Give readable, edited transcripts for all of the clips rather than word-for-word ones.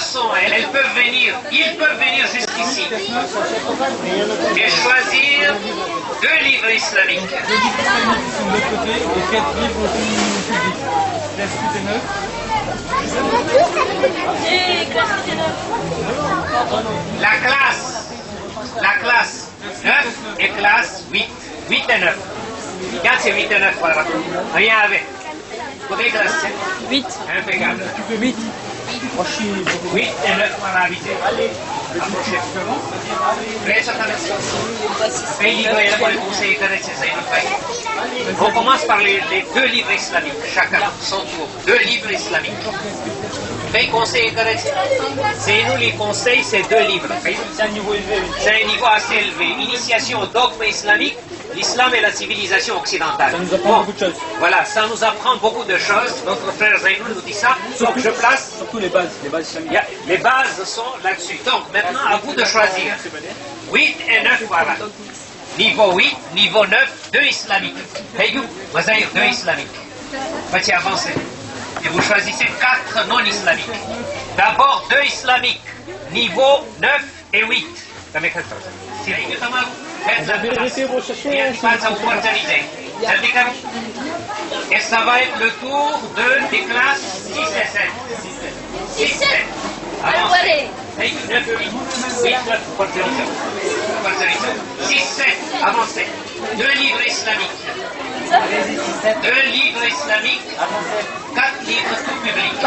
garçons, elles peuvent venir, ils peuvent venir jusqu'ici et choisir 2 livres islamiques. 2 livres islamiques qui sont de l'autre côté et 4 livres publics. Classe 8 et 9. Et classe 8 et 9. La classe 9 et classe 8 et 9. Regarde, c'est 8 et 9, voilà. Rien avec. Combien de classes? 8. Impeccable. 8. 8 et 9 para habiter. Approchez. Presta atenção. Quem livre aí para conseguir On commence par les 2 livres islamiques, chacun son tour. 2 livres islamiques. Quem conseille c'est nous les conseils, c'est 2 livres. C'est un niveau assez élevé. Initiation au dogme islamique, l'islam et la civilisation occidentale. Ça nous apprend beaucoup de choses. Voilà, ça nous apprend beaucoup de choses. Notre frère Zainoul nous dit ça. Donc je place. Surtout les bases islamiques. Les bases sont là-dessus. Donc maintenant, à vous de choisir. 8 et 9, voilà. Niveau 8, niveau 9, 2 islamiques. Payou, vous avez 2 islamiques. Vas-y, avancez. Et vous choisissez 4 non islamiques. D'abord 2 islamiques, niveau 9 et 8. Et ça va être le tour des classes 6 et 7. 6 et 7. Avancez. 8, 9, 8. 8, 9, 6, 7. Avancez. 2 livres islamiques. 2 livres islamiques. 4 livres tout publics.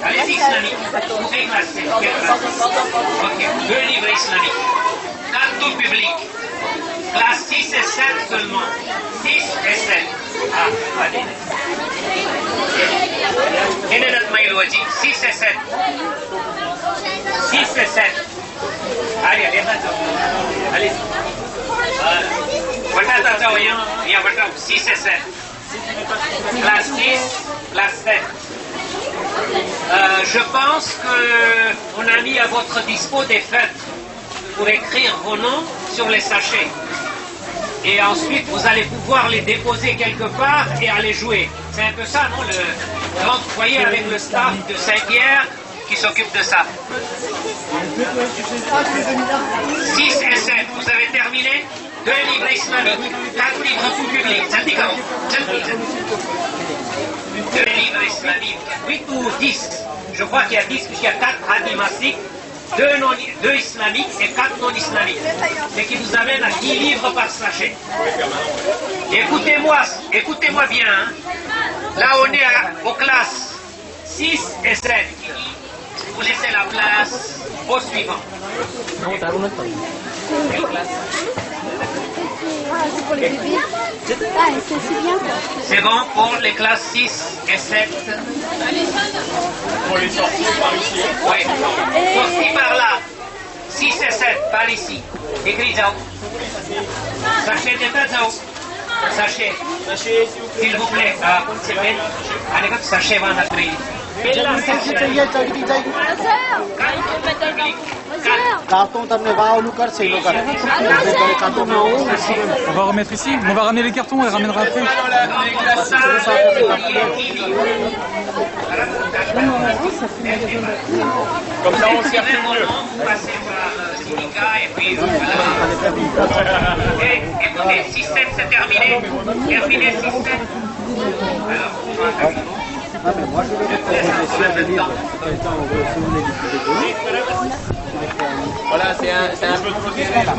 Allez-y, islamiques. Vous déclassez. Ok. 2 livres islamiques. 4 tout publics. Classe 6 et 7 seulement. 6 et 7. Ah, allez. Quel est notre mail 6 et 7. 6 et 7. Allez, allez. Allez. 6 et 7. Classe 6, classe 7. Je pense qu'on a mis à votre dispo des feutres pour écrire vos noms sur les sachets. Et ensuite, vous allez pouvoir les déposer quelque part et aller jouer. C'est un peu ça, non? Donc, vous voyez, avec le staff de Saint-Pierre qui s'occupe de ça. 6 et 7, vous avez terminé? 2 livres islamiques, 4 livres tout publics. Ça dit comment? 2 livres islamiques, 8 ou 10. Je crois qu'il y a 10 puisqu'il y a 4 hadimasiques, 2 islamiques et 4 non islamiques. Ce qui vous amène à 10 livres par sachet. Écoutez-moi bien. Hein. Là, on est aux classes 6 et 7. Vous laissez la place au suivant. Quelle classe? C'est pour les bébés. C'est bien. C'est bon pour les classes 6 et 7. Pour les sortir par ici. Oui. Sortis par là. 6 et 7, par ici. Écris Zao. Sachet de Zao. Sachet. S'il vous plaît. C'est bien. Allez, sachet va en appeler. Carton તમને વાવ નું કરશે એ લોકો carton On va remettre ici. On va ramener les cartons et ramènera après. Comme ça on circule mieux. Vous passez par le syndicat et puis voilà. Écoutez, 6-7 c'est terminé. Terminé 6-7. Alors, Ah, mais moi je vais essayer de lire quel temps on veut, si vous voulez discuter. Voilà, c'est un peu trop serré là.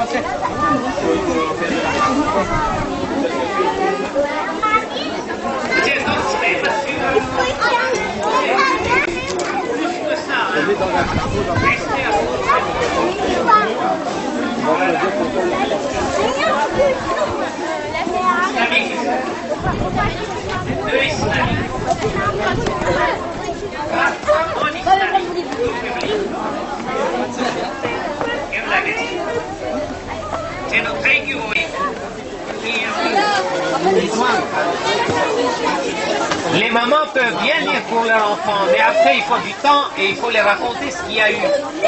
Les mamans peuvent bien lire pour leur enfant, mais après il faut du temps et il faut les raconter ce qu'il y a eu,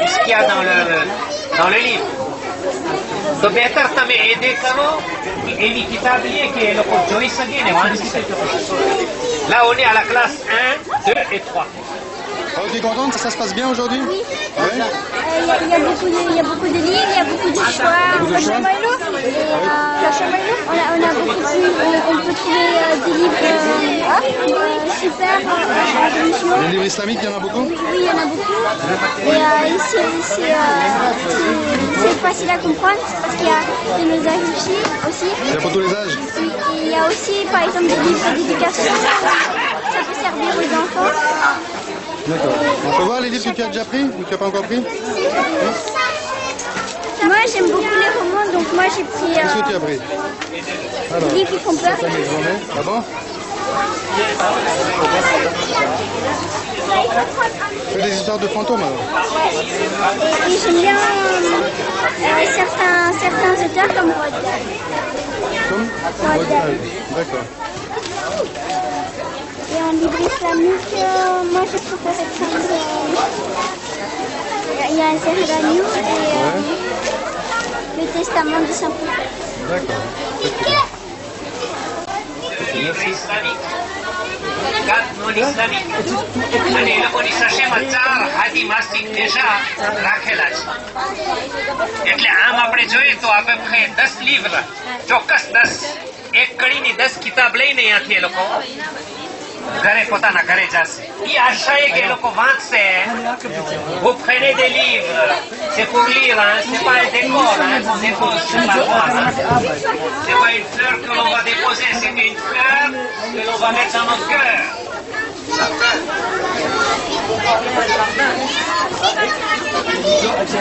ce qu'il y a dans le livre. Donc, là, on est à la classe 1, 2 et 3. Oh, tu es contente? Ça se passe bien aujourd'hui? Oui. Ouais. Il y a beaucoup de livres, il y a beaucoup de choix. Beaucoup de choix. On a beaucoup de livres, on peut trouver des livres super religieux. Les livres islamiques, il y en a beaucoup? Oui, il y en a beaucoup. Et c'est facile à comprendre parce qu'il y a de nos âges aussi. Il y a pour tous les âges? Oui, il y a aussi, par exemple, des livres d'éducation. Ça peut servir aux enfants. D'accord. On peut voir les livres que tu as déjà pris ou que tu n'as pas encore pris? Moi, j'aime beaucoup les romans, donc moi j'ai pris Qu'est-ce que tu as pris? Alors, des livres qui font peur. certaines journées. Ah bon? Fais des histoires de fantômes alors. Et j'aime bien certains auteurs comme Roald Dahl. Comme? D'accord. Et en livre islamique, moi j'ai préféré prendre. Il y a un Zahiraniou et le Testament de Saint-Paul. D'accord. livre islamique, 4 non islamique અને એ લોકોની સશેમાં 4 હાદી માસિક દેશા રાખેલા છે. એટલે આમ આપણે જોઈએ તો આપણે 10 લીવર ચોક્કસ 10 એક કડીની 10 કિતાબ લઈને અહીંયાથી એ લોકો ઘરે પોતાના ઘરે જશે. એ આશા કે એ લોકો વાંચશે. Vous prenez des livres, c'est pour lire, hein? C'est pas un décor, hein? C'est pas quoi, hein? C'est pas une fleur que l'on va déposer, c'est une fleur que l'on va mettre dans notre cœur.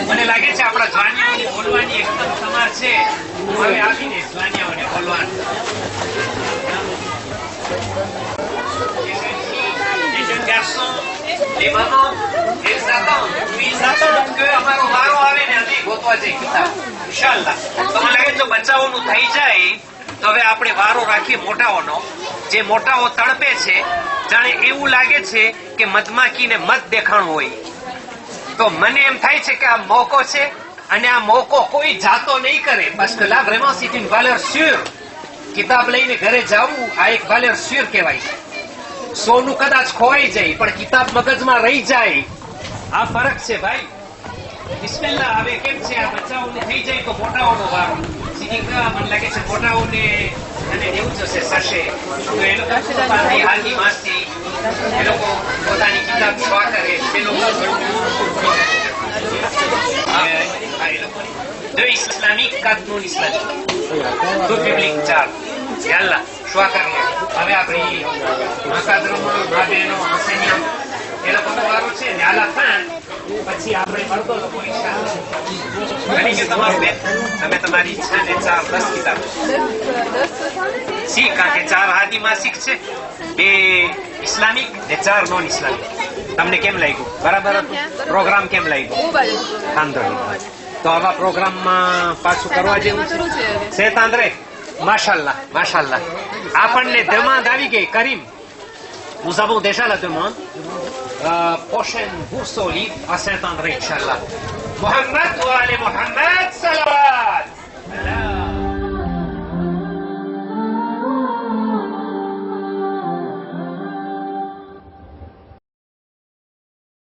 મને લાગે છે આપણા જ્વાનિયાઓને બોલવાની એકદમ સમાજ છે. હવે આવીને જ્વાનિયાઓને બોલવાનું. Les jeunes garçons, les mamans, elles attendent. Ils attendent que અમારો વારો આવે ને અમે ગોતવા જઈએ કિતાબ. ઇન્શાઅલ્લાહ. તો મને લાગે જો બચ્ચાઓનું થઈ જાય તો હવે આપણે વારો રાખીએ મોટાઓનો. જે મોટાઓ તડપે છે જાણે એવું લાગે છે કે મધમાખીને મધ દેખાણું હોય. તો મને એમ થાય છે કે આ મોકો છે અને આ મોકો કોઈ જાતો નહીં કરે. parce que là vraiment c'est une valeur sûre. કિતાબ લઈને ઘરે જવું આ એક valeur sûre કહેવાય. સોનું કદાચ ખોવાઈ જાય પણ કિતાબ મગજમાં રહી જાય. આ ફરક છે ભાઈ. બિસ્મિલ્લાહ. હવે કેમ છે આ બચ્ચાઓને થઈ જાય તો મોટાઓનો વારો. સીધી મને લાગે છે મોટાઓને અને એવું જશે સશે તો એ લોકો પોતાની હાલની માસથી એ લોકો પોતાની કિતાબ સ્વા કરે એ લોકો deux islamiques, 4 non islamiques. Tout public, 4. Yalla, choix કરીએ. હવે આપણી માતાધર્મો, મા બહેનો, enseignants એ લોકોનો વારો છે ને આલા ખાન પછી આપણે મર્દો લોકો ઇન્શાઅલ્લાહ. બની ગયું તમારું બેન. તમે તમારી ઈચ્છાને 4-10 કિતાબ. સી કારણ કે 4 હાદી માસિક છે, 2 ઇસ્લામિક ને 4 નોન ઇસ્લામિક. તમને કેમ લાગ્યું? બરાબર હતું? પ્રોગ્રામ કેમ લાગ્યો? વાંધો. તો આવા પ્રોગ્રામમાં પાછું કરવા જેવું છે તાંદ્રે? માશાલ્લાહ માશાલ્લાહ. આપણને demande આવી ગઈ. Karim, nous avons déjà la demande. Prochaine bourse au livre à Saint-André, Inch'Allah. Mohammed wa Ali Mohammed, salam.